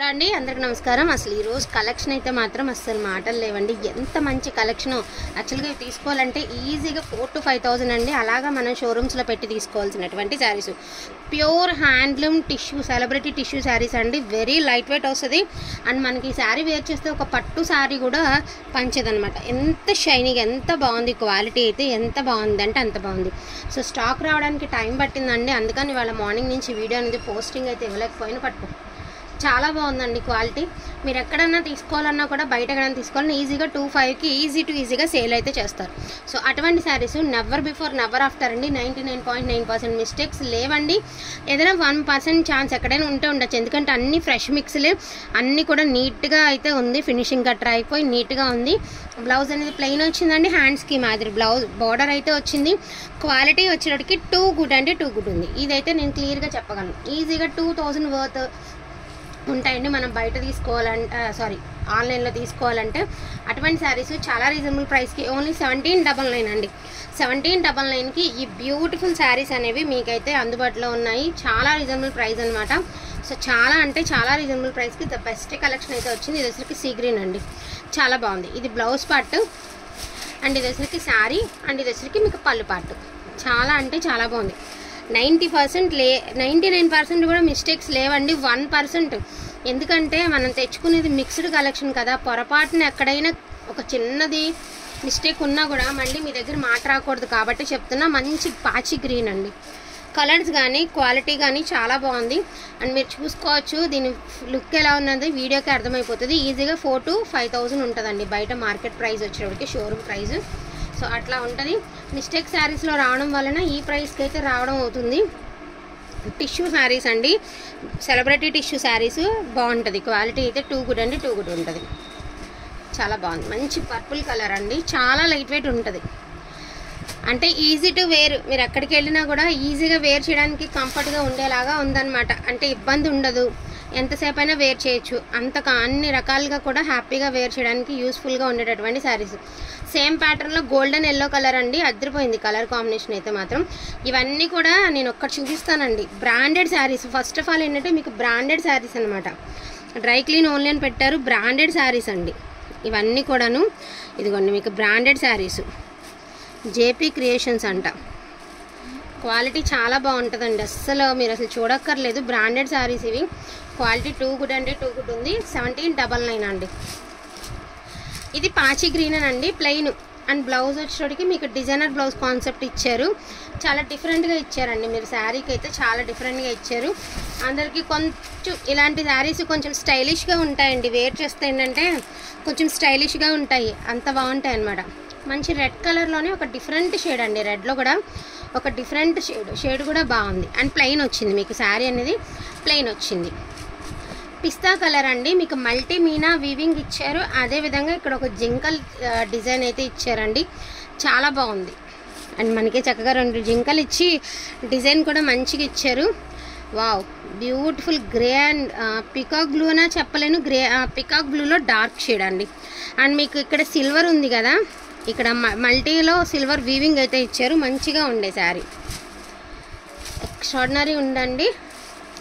అండి అందరికి నమస్కారం. అసలు ఈ రోజు కలెక్షన్ అయితే మాత్రం అసలు మాటలు లేవండి. ఎంత మంచి కలెక్షన్. యాక్చువల్గా ఇవి తీసుకోవాలంటే ఈజీగా 4,000 to 5,000 అండి. అలాగా మనం షోరూమ్స్లో పెట్టి తీసుకోవాల్సినటువంటి saris. Pure handloom tissue, celebrity tissue saris అండి. వెరీ లైట్ వెయిట్ వస్తుంది. అండ్ మనకి ఈ శారీ వేర్ చేస్తే ఒక పట్టు శారీ కూడా పంచేదనమాట. ఎంత షైనింగ్, ఎంత బాగుంది. క్వాలిటీ అయితే ఎంత బాగుంది అంటే అంత బాగుంది. సో స్టాక్ రావడానికి టైం పట్టిందండి. అందుకని వాళ్ళ మార్నింగ్ నుంచి వీడియో అనేది పోస్టింగ్ అయితే ఇవ్వలేకపోయినా పట్టుకో. చాలా బాగుందండి క్వాలిటీ. మీరు ఎక్కడన్నా తీసుకోవాలన్నా కూడా బయట ఎక్కడైనా తీసుకోవాలన్నా ఈజీగా 2,500కి ఈజీగా సేల్ అయితే చేస్తారు. సో అటువంటి saris never before never after అండి. 99.9% మిస్టేక్స్ లేవండి. ఏదైనా 1% ఛాన్స్ ఎక్కడైనా ఉంటే ఉండొచ్చు. ఎందుకంటే అన్ని ఫ్రెష్ మిక్స్లే, అన్నీ కూడా నీట్గా అయితే ఉంది. ఫినిషింగ్ కట్టర్ అయిపోయి నీట్గా ఉంది. బ్లౌజ్ అనేది ప్లెయిన్ వచ్చిందండి. హ్యాండ్స్కి మాదిరి బ్లౌజ్ బార్డర్ అయితే వచ్చింది. క్వాలిటీ వచ్చేటప్పటికి టూ గుడ్ అంటే టూ గుడ్ ఉంది. ఇదైతే నేను క్లియర్గా చెప్పగలను. ఈజీగా 2,000 వర్త్ ఉంటాయండి. మనం బయట తీసుకోవాలంటే ఆన్లైన్లో తీసుకోవాలంటే అటువంటి శారీస్ చాలా రీజనబుల్ ప్రైస్కి ఓన్లీ 1799 అండి. 1799కి ఈ బ్యూటిఫుల్ శారీస్ అనేవి మీకైతే అందుబాటులో ఉన్నాయి. చాలా రీజనబుల్ ప్రైస్ అనమాట. సో చాలా అంటే చాలా రీజనబుల్ ప్రైస్కి ద బెస్ట్ కలెక్షన్ అయితే వచ్చింది. ఇది వచ్చరికి సీ గ్రీన్ అండి, చాలా బాగుంది. ఇది బ్లౌజ్ పార్ట్ అండ్ ఇది వచ్చరికి శారీ అండ్ ఇది వచ్చరికి మీకు పళ్ళు పార్ట్. చాలా అంటే చాలా బాగుంది. 99% కూడా మిస్టేక్స్ లేవండి. 1%. ఎందుకంటే మనం తెచ్చుకునేది మిక్స్డ్ కలెక్షన్ కదా. పొరపాటున ఎక్కడైనా ఒక చిన్నది మిస్టేక్ ఉన్నా కూడా మళ్ళీ మీ దగ్గర మాట రాకూడదు కాబట్టి చెప్తున్నా. మంచి పాచి గ్రీన్ అండి. కలర్స్ కానీ క్వాలిటీ కానీ చాలా బాగుంది. అండ్ మీరు చూసుకోవచ్చు దీని లుక్ ఎలా ఉన్నది వీడియోకి అర్థమైపోతుంది. ఈజీగా 4,000 to 5,000 ఉంటుందండి బయట మార్కెట్ ప్రైస్ వచ్చేటప్పటికి, షోరూమ్ ప్రైస్. సో అట్లా ఉంటుంది. మిస్టేక్ శారీస్లో రావడం వలన ఈ ప్రైస్కి అయితే రావడం అవుతుంది. టిష్యూ శారీస్ అండి, సెలబ్రిటీ టిష్యూ శారీస్ బాగుంటుంది. క్వాలిటీ అయితే టూ గుడ్ అండి, టూ గుడ్ ఉంటుంది. చాలా బాగుంది. మంచి పర్పుల్ కలర్ అండి, చాలా లైట్ వెయిట్ ఉంటుంది. అంటే ఈజీ టు వేర్. మీరు ఎక్కడికి వెళ్ళినా కూడా ఈజీగా వేర్ చేయడానికి కంఫర్ట్గా ఉండేలాగా ఉందన్నమాట. అంటే ఇబ్బంది ఉండదు, ఎంతసేపు అయినా వేర్ చేయొచ్చు. అన్ని రకాలుగా కూడా హ్యాపీగా వేర్ చేయడానికి యూస్ఫుల్గా ఉండేటటువంటి శారీస్. సేమ్ ప్యాటర్న్లో గోల్డెన్ ఎల్లో కలర్ అండి, అదిరిపోయింది కలర్ కాంబినేషన్ అయితే మాత్రం. ఇవన్నీ కూడా నేను ఒక్కటి చూపిస్తానండి. Branded saris. First of all ఏంటంటే మీకు బ్రాండెడ్ శారీస్ అనమాట. డ్రై క్లీన్ ఓన్లీ అని పెట్టారు. బ్రాండెడ్ శారీస్ అండి ఇవన్నీ కూడాను. ఇదిగోండి మీకు బ్రాండెడ్ శారీస్, జేపీ క్రియేషన్స్ అంట. క్వాలిటీ చాలా బాగుంటుందండి. మీరు అసలు చూడక్కర్లేదు. బ్రాండెడ్ శారీస్ ఇవి. క్వాలిటీ టూ గుడ్ అంటే టూ గుడ్ ఉంది. 1799 అండి. ఇది పాచి గ్రీన్ అండి, ప్లెయిన్. అండ్ బ్లౌజ్ వచ్చేటికి మీకు డిజైనర్ బ్లౌజ్ కాన్సెప్ట్ ఇచ్చారు. చాలా డిఫరెంట్గా ఇచ్చారండి. మీరు శారీకి అయితే చాలా డిఫరెంట్గా ఇచ్చారు. అందరికీ కొంచెం ఇలాంటి శారీస్ కొంచెం స్టైలిష్గా ఉంటాయండి. వేర్ చేస్తే ఏంటంటే కొంచెం స్టైలిష్గా ఉంటాయి, అంత బాగుంటాయి అన్నమాట. మంచి రెడ్ కలర్లోనే ఒక డిఫరెంట్ షేడ్ అండి. రెడ్లో కూడా ఒక డిఫరెంట్ షేడ్ కూడా బాగుంది. అండ్ ప్లెయిన్ వచ్చింది మీకు శారీ అనేది, ప్లెయిన్ వచ్చింది. పిస్తా కలర్ అండి. మీకు మల్టీ మీనా వీవింగ్ ఇచ్చారు. అదేవిధంగా ఇక్కడ ఒక జింకల్ డిజైన్ అయితే ఇచ్చారండి, చాలా బాగుంది. అండ్ మనకి చక్కగా 2 జింకలు ఇచ్చి డిజైన్ కూడా మంచిగా ఇచ్చారు. Wow, beautiful grey and peacock blue అనా చెప్పలేను. పికాక్ బ్లూలో డార్క్ షేడ్ అండి. అండ్ మీకు ఇక్కడ సిల్వర్ ఉంది కదా, ఇక్కడ మల్టీలో సిల్వర్ వీవింగ్ అయితే ఇచ్చారు. మంచిగా ఉండే శారీ, ఎక్స్ట్రాడినరీ ఉండండి.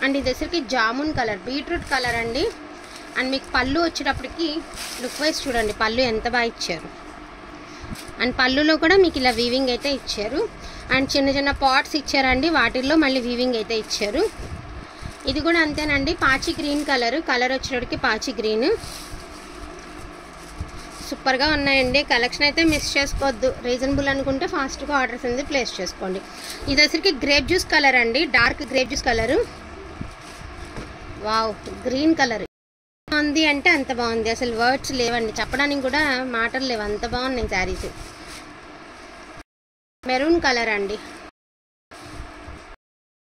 అండ్ ఇది వచ్చరికి జామున్ కలర్, బీట్రూట్ కలర్ అండి. అండ్ మీకు పళ్ళు వచ్చేటప్పటికి లుక్ వైజ్ చూడండి, పళ్ళు ఎంత బాగా ఇచ్చారు. అండ్ పళ్ళులో కూడా మీకు ఇలా వీవింగ్ అయితే ఇచ్చారు. అండ్ చిన్న చిన్న పాట్స్ ఇచ్చారండి, వాటిల్లో మళ్ళీ వీవింగ్ అయితే ఇచ్చారు. ఇది కూడా అంతేనండి, పాచి గ్రీన్ కలర్ వచ్చేటప్పటికి పాచి గ్రీన్. సూపర్గా ఉన్నాయండి. కలెక్షన్ అయితే మిస్ చేసుకోవద్దు. రీజనబుల్ అనుకుంటే ఫాస్ట్గా ఆర్డర్స్ అనేది ప్లేస్ చేసుకోండి. ఇది వచ్చరికి గ్రేప్ జ్యూస్ కలర్ అండి, dark grape juice colour. Wow, green colour ఉంది అంటే అంత బాగుంది. అసలు వర్డ్స్ లేవండి, చెప్పడానికి కూడా మాటలు లేవు, అంత బాగున్నాయి శారీస్. మెరూన్ కలర్ అండి,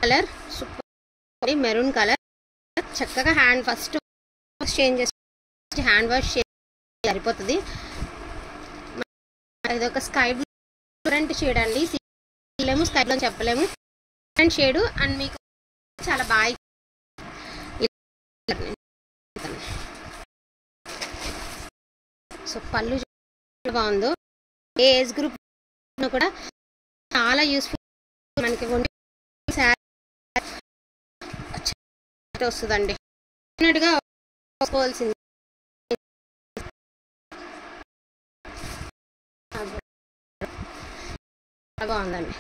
కలర్ సూపర్. మెరూన్ కలర్ చక్కగా హ్యాండ్ ఫస్ట్ వాష్ చేంజ్ చేసి హ్యాండ్ వాష్ సరిపోతుంది. ఇది ఒక స్కై బ్లూ డిఫరెంట్ షేడ్ అండి. స్కై బ్లూ అని చెప్పలేము, డిఫరెంట్ షేడ్. అండ్ మీకు చాలా బాగా సో పళ్ళు బాగుందో. ఏ ఏజ్ గ్రూప్ కూడా చాలా యూస్ఫుల్. మనకి శారీ వస్తుందండి. చూసుకోవాల్సింది. బాగుందండి.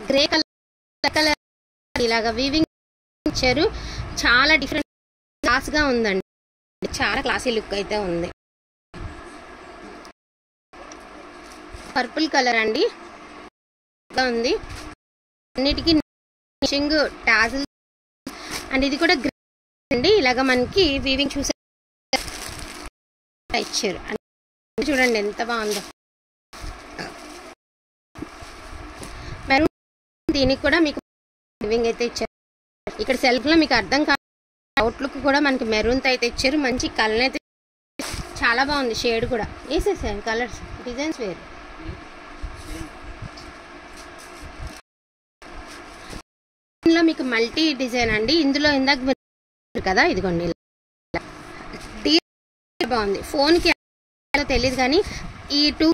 గ్రే కలర్ ఇలాగా వీవింగ్ ఇచ్చారు. చాలా డిఫరెంట్ క్లాస్గా ఉందండి. చాలా క్లాసీ లుక్ అయితే ఉంది. పర్పుల్ కలర్ అండి ఉంది. అన్నిటికీ ఫినిషింగ్ టాజిల్ అండ్ ఇది కూడా గ్రే అండి. ఇలాగ మనకి వీవింగ్ చూసే ఇచ్చారు. చూడండి ఎంత బాగుందో. మెరూన్ దీనికి కూడా మీకు వీవింగ్ అయితే ఇచ్చారు. ఇక్కడ సెల్ఫ్లో మీకు అర్థం కాదు, అవుట్లుక్ కూడా మనకి మెరూన్తో అయితే ఇచ్చారు. మంచి కలర్ అయితే చాలా బాగుంది. షేడ్ కూడా వేసేసారు. కలర్స్ డిజైన్స్ వేరు. ఇందులో మీకు మల్టీ డిజైన్ అండి. ఇందులో ఇందాక కదా ఇదిగోండి బాగుంది. ఫోన్కి తెలియదు కానీ ఈ 2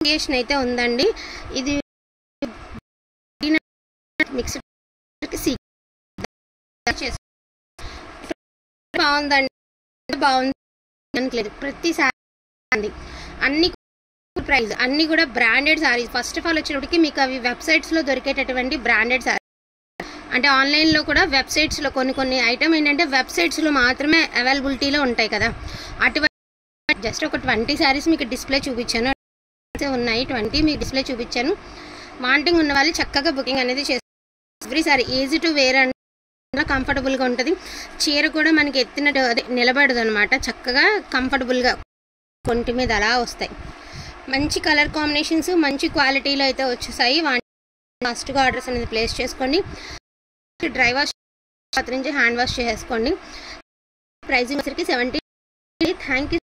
క్రియేషన్ అయితే ఉందండి. ఇది మిక్స్డ్ బాగుందండి. బాగుంది లేదు ప్రతిసారి అన్ని ప్రైస్ అన్ని కూడా branded saris. First of all వచ్చేటప్పటికి మీకు అవి వెబ్సైట్స్లో దొరికేటటువంటి బ్రాండెడ్ సారీ అంటే ఆన్లైన్లో కూడా వెబ్సైట్స్లో కొన్ని ఐటమ్ ఏంటంటే వెబ్సైట్స్లో మాత్రమే అవైలబిలిటీలో ఉంటాయి కదా. అటువంటి జస్ట్ ఒక 20 శారీస్ మీకు డిస్ప్లే చూపించాను. ఉన్నాయి 20 మీకు డిస్ప్లే చూపించాను. వాంటింగ్ ఉన్న వాళ్ళు చక్కగా బుకింగ్ అనేది చేస్తారు. Every sari easy to wear and కంఫర్టబుల్గా ఉంటుంది. చీర కూడా మనకి ఎత్తినట్టు అదే నిలబడదు అనమాట. చక్కగా కంఫర్టబుల్గా కొంటి మీద అలా వస్తాయి. మంచి కలర్ కాంబినేషన్స్ మంచి క్వాలిటీలో అయితే వచ్చేసాయి. ఫాస్ట్గా ఆర్డర్స్ అనేది ప్లేస్ చేసుకోండి. డ్రై వాష్ నుంచి హ్యాండ్ వాష్ చేసుకోండి. ప్రైజింగ్ వచ్చరికి 70. Thank you.